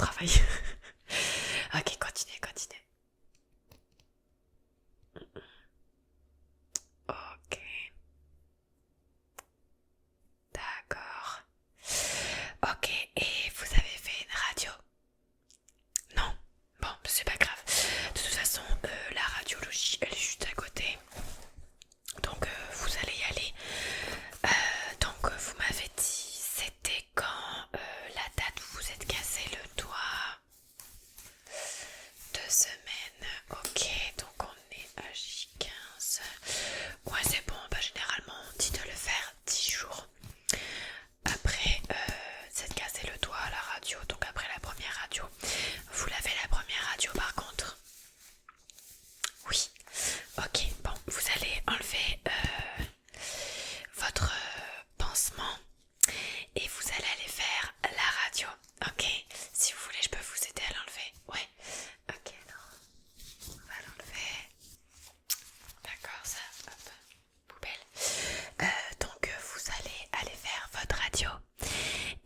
travail. Ok, continuez. Ok, d'accord. Ok, et vous avez fait une radio? Non? Bon, c'est pas grave. De toute façon, la radiologie, elle est juste à côté. Donc, vous allez y aller. Donc, vous m'avez dit, c'était quand la date où vous êtes cassé le doigt? 2 semaines. Ok, donc on est à J15. Ouais, c'est bon. Bah, généralement, on dit de le faire 10 jours. Après, c'est de casser le doigt à la radio. Donc, après la première radio. Vous l'avez la première radio par contre? Oui. Ok, bon, vous allez enlever votre pansement et vous allez aller faire la radio. Ok, si vous voulez, je peux vous aider à l'enlever. Ouais. Ok, alors, on va l'enlever. D'accord, ça, hop, poubelle. Donc, vous allez aller faire votre radio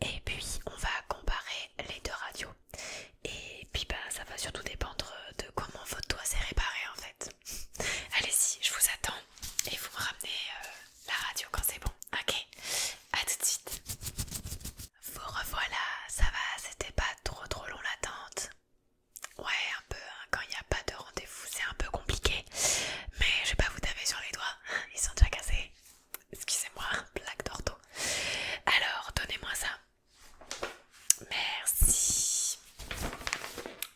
et puis on va comparer les deux radios. Et puis, bah, ça va surtout dépendre de comment votre doigt s'est réparé en fait. Allez-y, je vous attends et vous me ramenez la radio quand c'est bon. Ok, à tout de suite. Vous revoilà, ça va, c'était pas trop long l'attente. Ouais, un peu, hein, quand il n'y a pas de rendez-vous, c'est un peu compliqué. Mais je vais pas vous taper sur les doigts, ils sont déjà cassés. Excusez-moi, blague d'ortho. Alors, donnez-moi ça. Merci.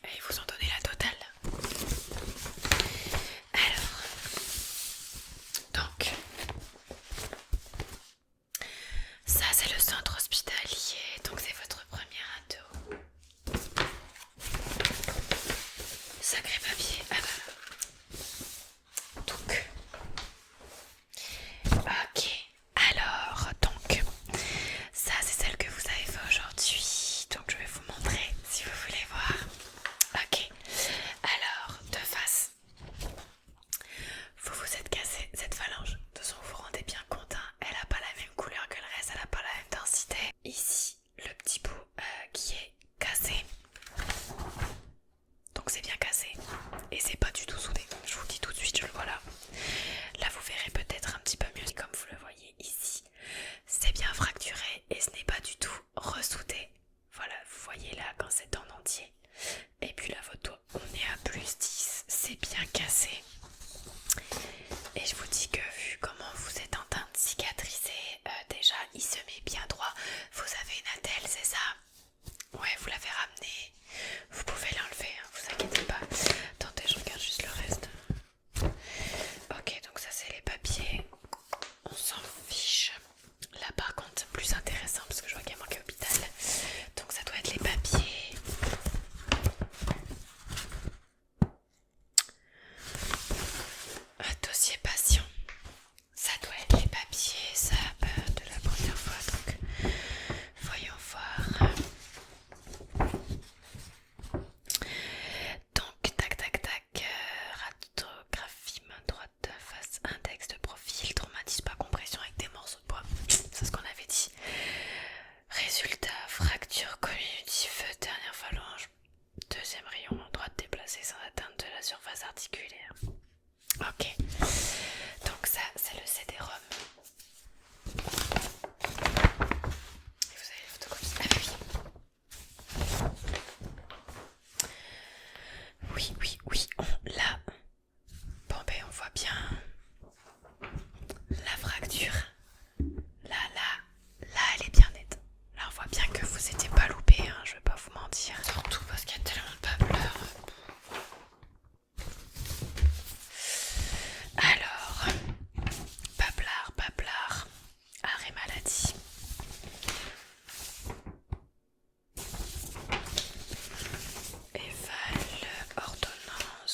Et ils vous ont donné la totale. Alors, donc, ça c'est le centre hospitalier, donc c'est votre premier ado. Sacré papier. Ah bah. Donc, ok. Alors, donc, ça c'est celle que vous avez fait aujourd'hui. Donc je vais vous montrer si vous voulez voir. Ok. Alors, de face. Vous vous êtes cassé cette phalange. De toute façon, vous vous rendez bien compte, hein, elle n'a pas la même couleur que le reste, elle n'a pas la même densité. Ici, le petit bout qui est cassé. Donc c'est bien cassé. Et c'est pas du tout soudé. Je vous le dis tout de suite, je le vois là. Là, vous verrez peut-être un petit peu mieux comme vous le voyez ici. C'est bien fracturé et ce n'est pas du tout ressoudé. Voilà, vous voyez là quand c'est en entier. Et puis là, votre doigt, on est à +10. C'est bien cassé. Et je vous dis que vu comment vous êtes en train de cicatriser, déjà il se met bien droit. Vous avez une attelle, c'est ça? Ouais, vous l'avez ramené. Vous pouvez l'enlever, hein, vous inquiétez pas. Attendez, je regarde juste le reste. Ok, donc ça c'est les papiers. On s'en fiche. Là par contre, c'est plus intéressant parce que je vois qu'il y a marqué hôpital. Donc ça doit être les papiers. Dossier patient. Ça doit être les papiers, ça, de la première fois. Donc, voyons voir. Donc, tac. Radiographie, main droite, face, index de profil, traumatisme par compression avec des morceaux de bois. C'est ce qu'on avait dit. Résultat, fracture cognitive, dernière phalange. Deuxième rayon, droite déplacée sans atteinte de la surface articulaire. Ok. Donc ça, c'est le CD-ROM. Et vous avez les photocopies. Ah oui, on l'a. Bon ben on voit bien la fracture. Là elle est bien nette. Là on voit bien que vous étiez pas loupé, hein, je vais pas vous mentir. Surtout parce qu'il y a tellement de papeleurs. Alors, paplard, arrêt maladie. Éval, ordonnance.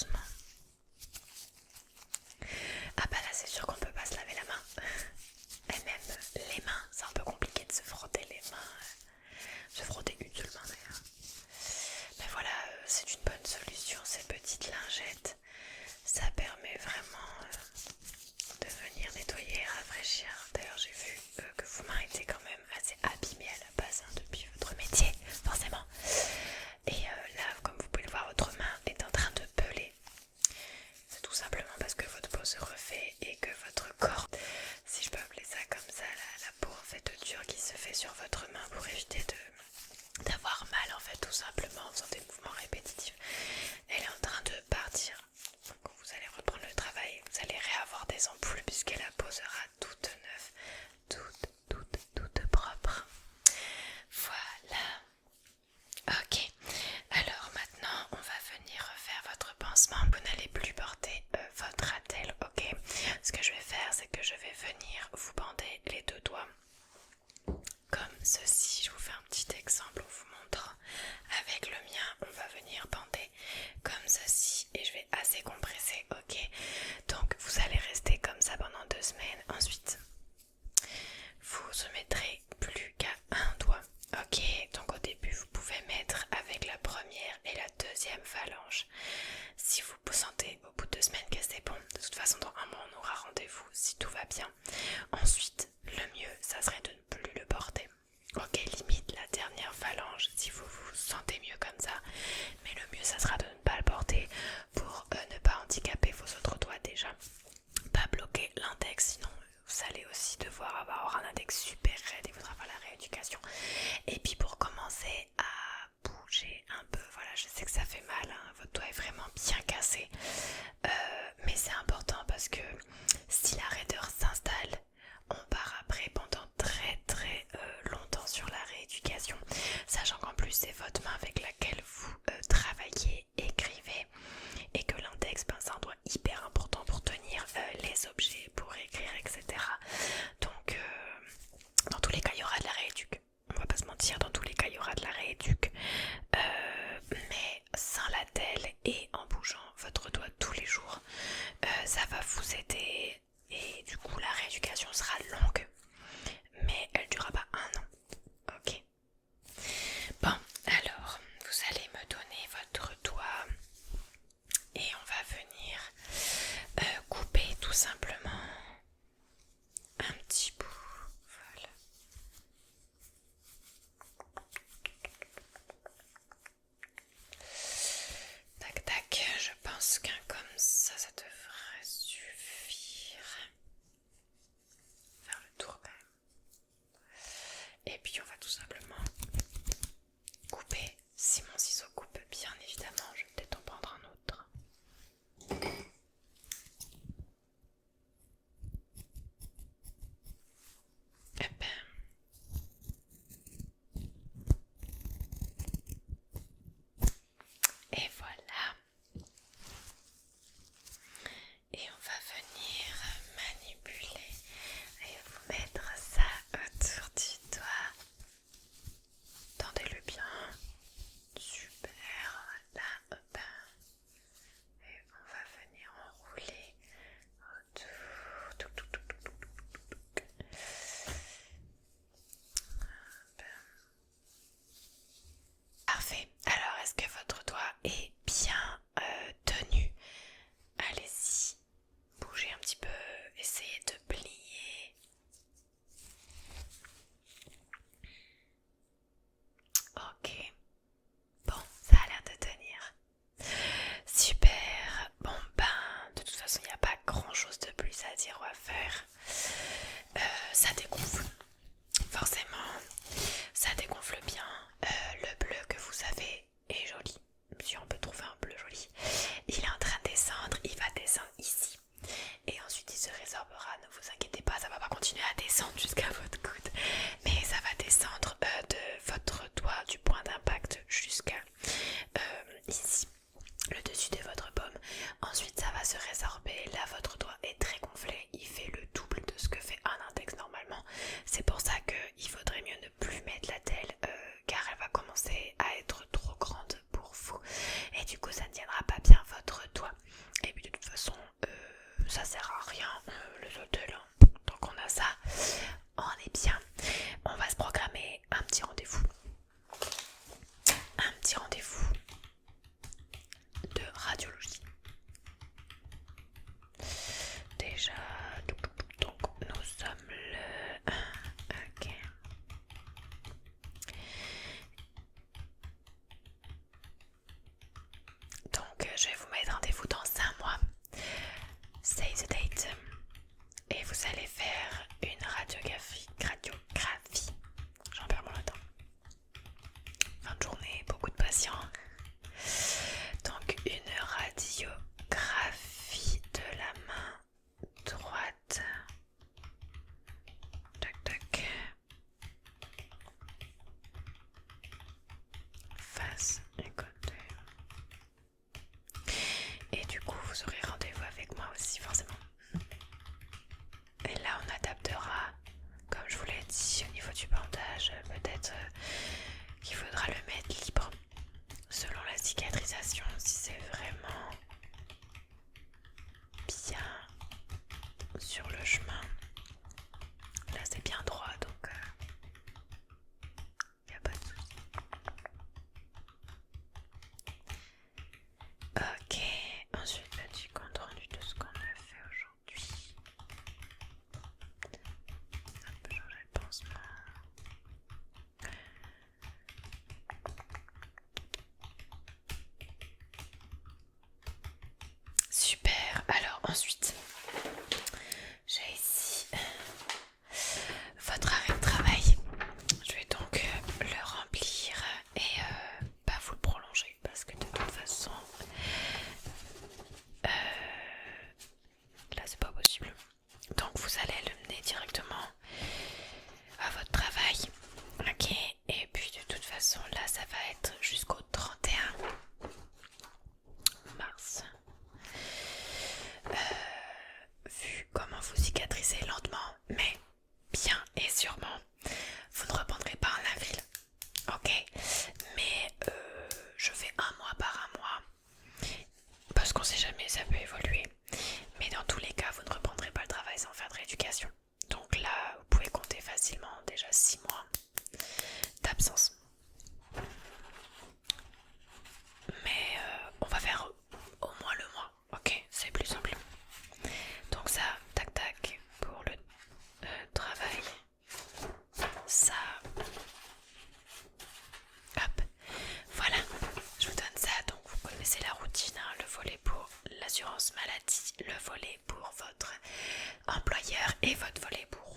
doucement. Ah bah là c'est sûr qu'on peut pas se laver la main. Et même les mains, c'est un peu compliqué de se frotter les mains. Se frotter une seule main d'ailleurs. Mais voilà, c'est une bonne solution ces petites lingettes. Ça permet vraiment de venir nettoyer et rafraîchir. D'ailleurs j'ai vu que vos mains étaient quand même assez abîmées à la base depuis votre métier, forcément. Et là, comme vous pouvez le voir, votre main est en train de peler. C'est tout simplement parce que votre peau se refait et que votre corps, si je peux appeler ça comme ça, la peau en fait dure qui se fait sur votre main pour éviter d'avoir mal en fait tout simplement en faisant des mouvements répétitifs. Elle est en train de partir. Donc quand vous allez reprendre le travail, vous allez réavoir des ampoules puisque la peau sera toute neuve, toute propre. Voilà. Ok, alors maintenant on va venir refaire votre pansement. Vous n'allez plus porter votre attelle, ok. Ce que je vais faire, c'est que je vais venir vous bander les deux doigts comme ceci. Je vous fais un petit exemple en vous montrant. Avec le mien, on va venir bander comme ceci et je vais assez compresser, ok. Donc vous allez rester comme ça pendant 2 semaines. Ensuite, vous ne mettrez plus qu'à un doigt. Ok, donc au début vous pouvez mettre avec la première et la deuxième phalange. Si vous vous sentez au bout de 2 semaines que c'est bon, de toute façon dans un mois on aura rendez-vous si tout va bien. Ensuite, le mieux ça serait de ne plus le porter. Ok, limite la dernière phalange si vous vous sentez mieux comme ça. Mais le mieux ça sera de ne pas le porter pour ne pas handicaper vos autres doigts déjà. Pas bloquer l'index, sinon vous allez aussi devoir avoir un index super raide et il faudra faire la rééducation. Et puis pour commencer à bouger un peu, voilà, je sais que ça fait mal, hein, votre doigt est vraiment bien cassé, mais c'est important parce que si la raideur s'installe, on part après pendant très longtemps sur la rééducation, sachant qu'en plus c'est votre main avec laquelle vous travaillez, écrivez, et que l'index, ben, c'est un doigt hyper important pour tenir les objets, pour écrire, etc. Donc dans tous les cas il y aura de la rééduque, on va pas se mentir, dans tous les cas il y aura de la rééduque, mais sans l'attelle et en bougeant votre doigt tous les jours, ça va vous aider et du coup la rééducation sera longue, mais elle durera pas 1 an, ok. Bon, alors vous allez me donner votre doigt et on va venir couper tout simplement un petit bout, voilà. Tac tac, je pense qu'un comme ça devrait suffire. Faire le tour quand même. Et puis on va tout simplement couper. Si mon ciseau coupe bien évidemment, je vais peut-être en prendre un autre. Et ben. Et voilà. Et on va venir manipuler et vous mettre ça autour du doigt. Tendez-le bien. Super. Là, hop. Et on va venir enrouler autour. Parfait. Alors, est-ce que votre doigt est bien tenu? Allez-y. Bougez un petit peu. Essayez de plier. Ok. Bon, ça a l'air de tenir. Super. Bon, ben, de toute façon, il n'y a pas grand-chose de plus à dire ou à faire. Ça dégonfle. Forcément, ça dégonfle bien. Le bleu que vous avez est joli. Si on peut trouver un bleu joli. Il est en train de descendre. Il va descendre ici. Et ensuite, il se résorbera. Ne vous inquiétez pas, ça va pas continuer à descendre jusqu'à votre coude. Mais ça va descendre de votre doigt, du point d'impact jusqu'à ici, le dessus de votre paume. Ensuite ça va se résorber. Là votre doigt est très gonflé, il fait le double de ce que fait un index normalement. C'est pour ça qu'il faudrait mieux ne plus mettre l'attelle car elle va commencer à être trop grande pour vous et du coup ça ne tiendra pas bien votre doigt. ça sert à rien, les hôtels. Tant qu'on a ça, on est bien. On va se programmer un petit rendez-vous. Un petit rendez-vous de radiologie. Déjà, donc nous sommes le... Ok. Donc je vais vous mettre rendez-vous dans 5 mois. Save the date. Et vous allez faire une radiographie. J'en perds mon latin. Fin de journée, beaucoup de patients. Donc une radiographie de la main droite. Tac tac. Face et côté. Et du coup vous aurez rendez-vous avec moi aussi forcément. Et là on adaptera, comme je vous l'ai dit, au niveau du bandage, peut-être qu'il faudra le mettre libre selon la cicatrisation, si c'est vraiment bien sur le chemin. Là c'est bien droit, donc y a pas de souci. Ok, ensuite petit compte rendu de ce qu'on a fait aujourd'hui. Un peu changer le pansement. Super, alors ensuite j'ai ici votre arrêt de travail. Je vais donc le remplir et pas vous le prolonger parce que de toute façon là c'est pas possible. Donc vous allez le mener directement à votre travail. Ok, et puis de toute façon là ça va être jusqu'au 31 mars. Vu comment vous cicatrisez lentement mais bien et sûrement, vous ne reprendrez pas en avril. Ok, mais je fais un mois par un mois parce qu'on sait jamais, ça peut évoluer. Mais dans tous les cas, vous ne reprendrez pas le travail sans faire de rééducation. Donc là, vous pouvez compter facilement déjà 6 mois d'absence. Mais on va faire au moins le mois. Ok, c'est plus simple. Donc ça, tac tac pour le travail. Ça, hop, voilà, je vous donne ça. Donc vous connaissez la routine, hein, le volet pour l'assurance maladie, le volet pour votre employeur et votre volet pour